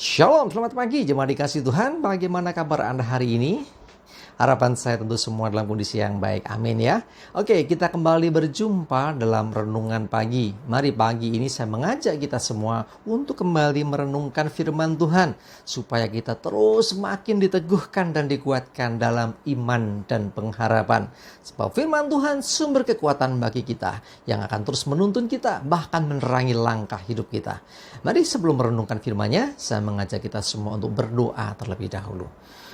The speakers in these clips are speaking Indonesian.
Shalom, selamat pagi jemaat dikasih Tuhan. Bagaimana kabar Anda hari ini? Harapan saya tentu semua dalam kondisi yang baik. Amin ya. Oke, kita kembali berjumpa dalam renungan pagi. Mari pagi ini saya mengajak kita semua untuk kembali merenungkan firman Tuhan, supaya kita terus semakin diteguhkan dan dikuatkan dalam iman dan pengharapan. Sebab firman Tuhan sumber kekuatan bagi kita, yang akan terus menuntun kita, bahkan menerangi langkah hidup kita. Mari sebelum merenungkan firman-Nya, saya mengajak kita semua untuk berdoa terlebih dahulu.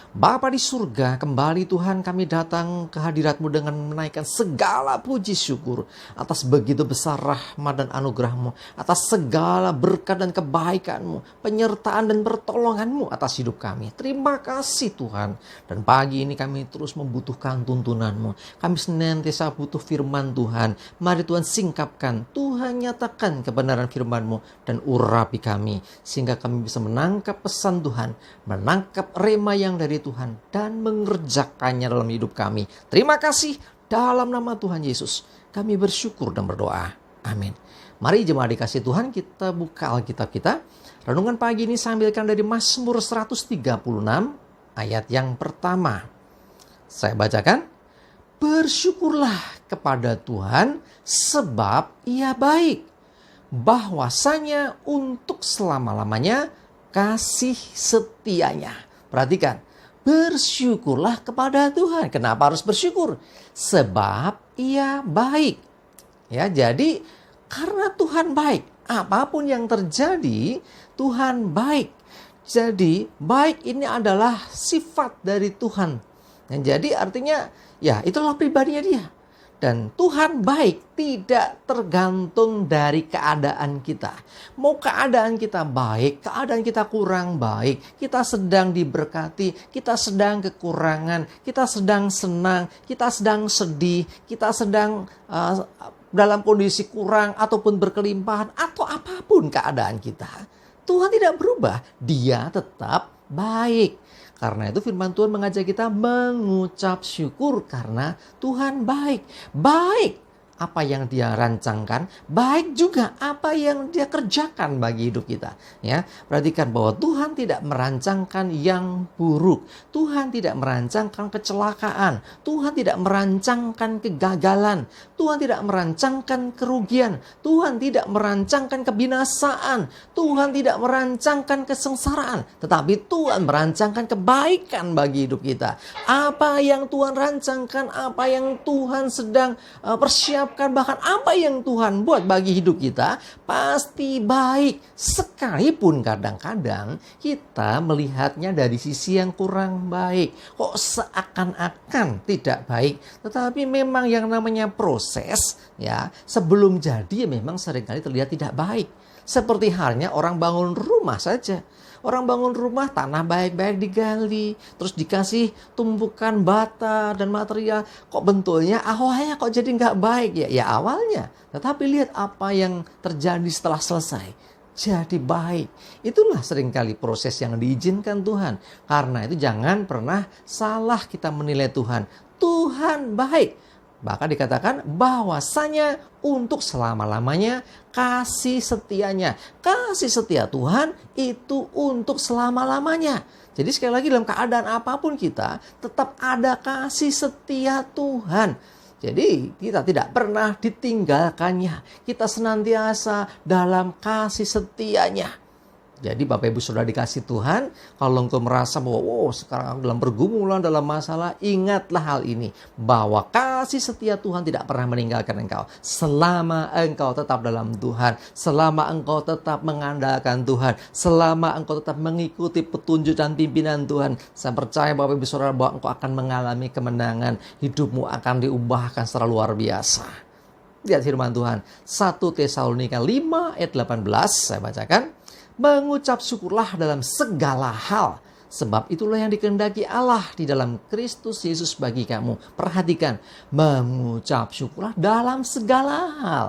Bapa di surga, kembali Tuhan kami datang ke hadirat-Mu dengan menaikkan segala puji syukur atas begitu besar rahmat dan anugerah-Mu, atas segala berkat dan kebaikan-Mu, penyertaan dan pertolongan-Mu atas hidup kami. Terima kasih Tuhan. Dan pagi ini kami terus membutuhkan tuntunan-Mu. Kami senantiasa butuh firman Tuhan. Mari Tuhan singkapkan, Tuhan nyatakan kebenaran firman-Mu dan urapi kami, sehingga kami bisa menangkap pesan Tuhan, menangkap rema yang dari Tuhan dan mengerjakannya dalam hidup kami. Terima kasih, dalam nama Tuhan Yesus kami bersyukur dan berdoa. Amin. Mari jemaat dikasih Tuhan, kita buka Alkitab kita. Renungan pagi ini saya ambilkan dari Mazmur 136 ayat yang pertama. Saya bacakan. Bersyukurlah kepada Tuhan sebab Ia baik, bahwasanya untuk selama-lamanya kasih setianya. Perhatikan. Bersyukurlah kepada Tuhan. Kenapa harus bersyukur? Sebab Ia baik. Ya, jadi karena Tuhan baik, apapun yang terjadi, Tuhan baik. Jadi baik ini adalah sifat dari Tuhan. Dan jadi artinya ya itulah pribadinya Dia. Dan Tuhan baik tidak tergantung dari keadaan kita. Mau keadaan kita baik, keadaan kita kurang baik, kita sedang diberkati, kita sedang kekurangan, kita sedang senang, kita sedang sedih, kita sedang dalam kondisi kurang ataupun berkelimpahan, atau apapun keadaan kita. Tuhan tidak berubah, Dia tetap baik. Karena itu firman Tuhan mengajak kita mengucap syukur karena Tuhan baik. Baik apa yang Dia rancangkan, baik juga apa yang Dia kerjakan bagi hidup kita. Ya, perhatikan bahwa Tuhan tidak merancangkan yang buruk. Tuhan tidak merancangkan kecelakaan. Tuhan tidak merancangkan kegagalan. Tuhan tidak merancangkan kerugian. Tuhan tidak merancangkan kebinasaan. Tuhan tidak merancangkan kesengsaraan. Tetapi Tuhan merancangkan kebaikan bagi hidup kita. Apa yang Tuhan rancangkan, apa yang Tuhan sedang persiapkan, bahkan apa yang Tuhan buat bagi hidup kita pasti baik. Sekalipun kadang-kadang kita melihatnya dari sisi yang kurang baik, kok seakan-akan tidak baik. Tetapi memang yang namanya proses, ya, sebelum jadi memang seringkali terlihat tidak baik. Seperti halnya orang bangun rumah saja. Orang bangun rumah, tanah baik-baik digali, terus dikasih tumpukan bata dan material. Kok bentuknya awalnya kok jadi nggak baik ya? Ya awalnya. Tetapi lihat apa yang terjadi setelah selesai. Jadi baik. Itulah seringkali proses yang diizinkan Tuhan. Karena itu jangan pernah salah kita menilai Tuhan. Tuhan baik. Bahkan dikatakan bahwasanya untuk selama-lamanya kasih setianya. Kasih setia Tuhan itu untuk selama-lamanya. Jadi sekali lagi dalam keadaan apapun kita tetap ada kasih setia Tuhan. Jadi kita tidak pernah ditinggalkannya. Kita senantiasa dalam kasih setianya. Jadi Bapak Ibu Saudara dikasih Tuhan, kalau engkau merasa bahwa sekarang aku dalam pergumulan, dalam masalah, ingatlah hal ini. Bahwa kasih setia Tuhan tidak pernah meninggalkan engkau. Selama engkau tetap dalam Tuhan. Selama engkau tetap mengandalkan Tuhan. Selama engkau tetap mengikuti petunjuk dan pimpinan Tuhan. Saya percaya Bapak Ibu Saudara bahwa engkau akan mengalami kemenangan. Hidupmu akan diubahkan secara luar biasa. Lihat firman Tuhan. 1 Tesalonika 5 ayat 18 saya bacakan. Mengucap syukurlah dalam segala hal, sebab itulah yang dikehendaki Allah di dalam Kristus Yesus bagi kamu. Perhatikan, mengucap syukurlah dalam segala hal.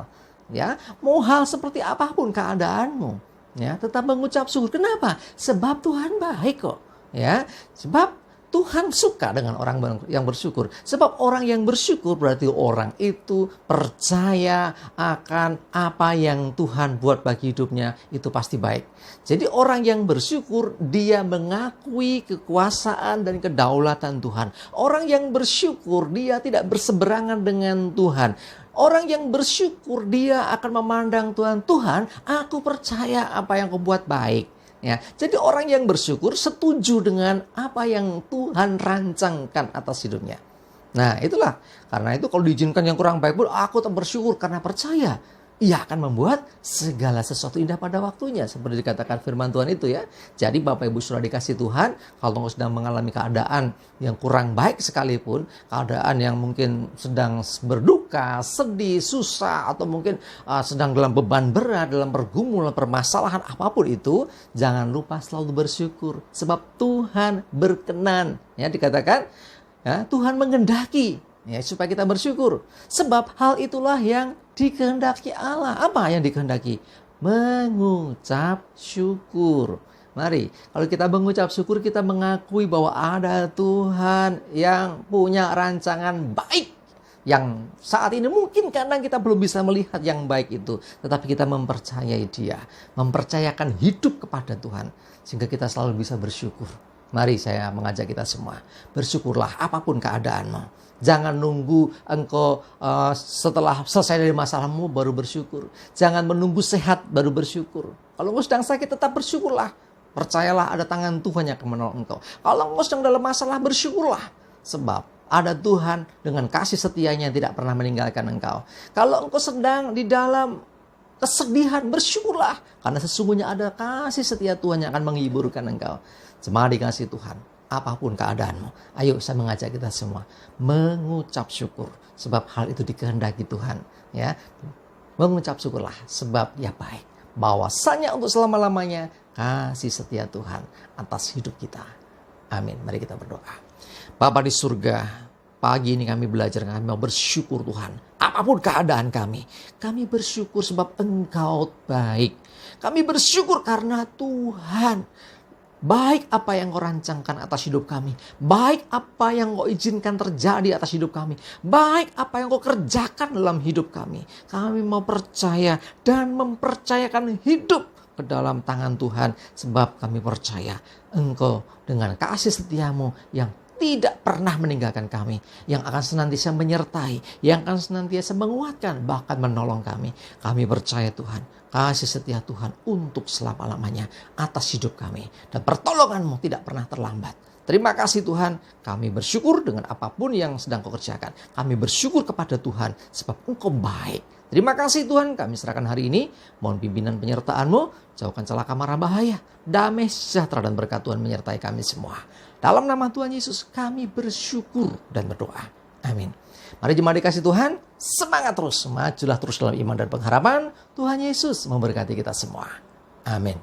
Ya, mau hal seperti apapun keadaanmu, ya, tetap mengucap syukur. Kenapa? Sebab Tuhan baik kok. Ya, sebab Tuhan suka dengan orang yang bersyukur. Sebab orang yang bersyukur berarti orang itu percaya akan apa yang Tuhan buat bagi hidupnya, itu pasti baik. Jadi orang yang bersyukur, dia mengakui kekuasaan dan kedaulatan Tuhan. Orang yang bersyukur, dia tidak berseberangan dengan Tuhan. Orang yang bersyukur, dia akan memandang Tuhan, Tuhan, aku percaya apa yang kau buat baik. Ya, jadi orang yang bersyukur setuju dengan apa yang Tuhan rancangkan atas hidupnya. Nah, itulah. Karena itu kalau diizinkan yang kurang baik pun, aku tetap bersyukur karena percaya. Ia akan membuat segala sesuatu indah pada waktunya. Seperti dikatakan firman Tuhan itu ya. Jadi Bapak Ibu sudah dikasih Tuhan, kalau engkau sedang mengalami keadaan yang kurang baik sekalipun, keadaan yang mungkin sedang berduka, sedih, susah, atau mungkin sedang dalam beban berat, dalam pergumulan, permasalahan apapun itu, jangan lupa selalu bersyukur. Sebab Tuhan berkenan. Ya, dikatakan ya, Tuhan mengendaki. Ya, supaya kita bersyukur. Sebab hal itulah yang dikehendaki Allah. Apa yang dikehendaki? Mengucap syukur. Mari, kalau kita mengucap syukur, kita mengakui bahwa ada Tuhan yang punya rancangan baik. Yang saat ini mungkin kadang kita belum bisa melihat yang baik itu. Tetapi kita mempercayai Dia. Mempercayakan hidup kepada Tuhan. Sehingga kita selalu bisa bersyukur. Mari saya mengajak kita semua. Bersyukurlah apapun keadaanmu. Jangan nunggu engkau setelah selesai dari masalahmu baru bersyukur. Jangan menunggu sehat baru bersyukur. Kalau engkau sedang sakit tetap bersyukurlah. Percayalah ada tangan Tuhan yang akan menolong engkau. Kalau engkau sedang dalam masalah bersyukurlah. Sebab ada Tuhan dengan kasih setianya yang tidak pernah meninggalkan engkau. Kalau engkau sedang di dalam kesedihan bersyukurlah. Karena sesungguhnya ada kasih setia Tuhan yang akan menghiburkan engkau. Jemaat dikasih Tuhan, apapun keadaanmu, ayo saya mengajak kita semua mengucap syukur. Sebab hal itu dikehendaki Tuhan. Ya, mengucap syukurlah sebab Dia baik. Bahwasanya untuk selama-lamanya kasih setia Tuhan atas hidup kita. Amin. Mari kita berdoa. Bapa di surga, pagi ini kami belajar, kami mau bersyukur Tuhan. Apapun keadaan kami bersyukur sebab Engkau baik. Kami bersyukur karena Tuhan baik apa yang kau rancangkan atas hidup kami. Baik apa yang kau izinkan terjadi atas hidup kami. Baik apa yang kau kerjakan dalam hidup kami. Kami mau percaya dan mempercayakan hidup ke dalam tangan Tuhan. Sebab kami percaya Engkau dengan kasih setiamu yang tidak pernah meninggalkan kami. Yang akan senantiasa menyertai. Yang akan senantiasa menguatkan. Bahkan menolong kami. Kami percaya Tuhan. Kasih setia Tuhan untuk selama-lamanya atas hidup kami. Dan pertolongan-Mu tidak pernah terlambat. Terima kasih Tuhan. Kami bersyukur dengan apapun yang sedang Kau kerjakan. Kami bersyukur kepada Tuhan sebab Engkau baik. Terima kasih Tuhan. Kami serahkan hari ini. Mohon pimpinan penyertaan-Mu. Jauhkan celaka mara bahaya. Damai sejahtera dan berkat Tuhan menyertai kami semua. Dalam nama Tuhan Yesus kami bersyukur dan berdoa. Amin. Mari jemaat dikasih Tuhan, semangat terus, majulah terus dalam iman dan pengharapan. Tuhan Yesus memberkati kita semua. Amin.